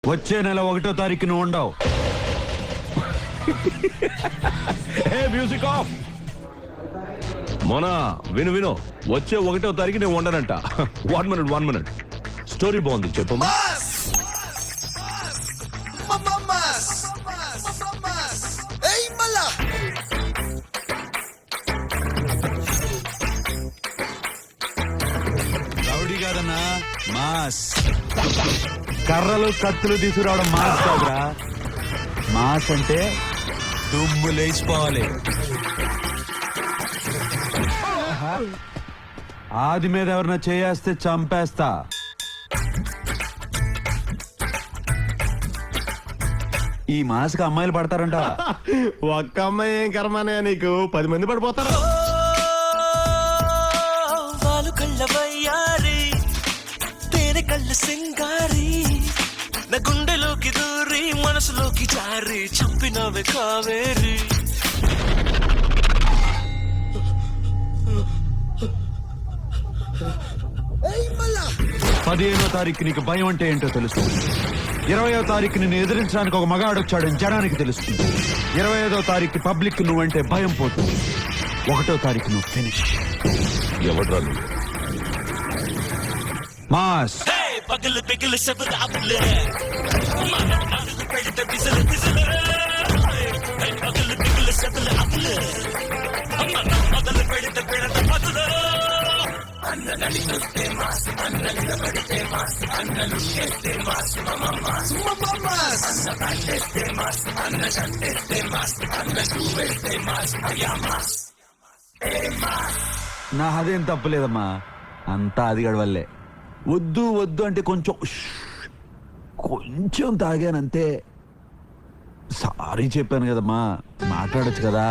వచ్చే నెల 1వ తారీఖు నువ్వు ఉండవు. Music of. మోనా విను విను, వచ్చే 1వ తారీఖు నేను ఉండనంట. 1 మినిట్ స్టోరీ బాగుంది చెప్పమ్మా. రౌడీ కాదన్నా, మాస్. కర్రలు కత్తులు తీసుకురావడం మాస్ కాదురా. మాస్ అంటే దుమ్ము లేచిపోవాలి. ఆది మీద ఎవరన్నా చేయేస్తే చంపేస్తా. ఈ మాస్కి అమ్మాయిలు పడతారంట. ఒక్క అమ్మాయి ఏం కర్మనే, నీకు 10 మంది పడిపోతారు. తేనె కళ్ళ సింగారి నా గుండెలోకి దూరి మనసులోకి జారి చంపినవే కావేరి. 15వ తారీఖు నీకు భయం అంటే ఏంటో తెలుస్తుంది. 20వ తారీఖు నిన్ను ఎదిరించడానికి ఒక మగాడు వచ్చాడని జనానికి తెలుస్తుంది. 25వ తారీఖు పబ్లిక్ నువ్వంటే భయం పోతుంది. 1వ తారీఖు నువ్వు ఫినిష్. ఎవడ్రా మాస్. పగలు పిగలు శబదాపులే పెడితే బిజలు బిజలు పగలు పిగలు శబదాపులే మొదలు పెడితే పెడత పదులు అన్నలి చూస్తే మాస్ అన్నలి పెడితే మాస్ అన్నలు చేస్తే మాస్ మాస్ అన్న పండిస్తే మాస్ అన్న చండిస్తే మాస్ అన్న చూస్తే మాస్ అయ్యా మాస్. నా అదేం తప్పులేదమ్మా, అంతా అది గడవల్లే. వద్దు వద్దు అంటే కొంచెం తాగానంతే. సారీ చెప్పాను కదమ్మా, మాట్లాడొచ్చు కదా.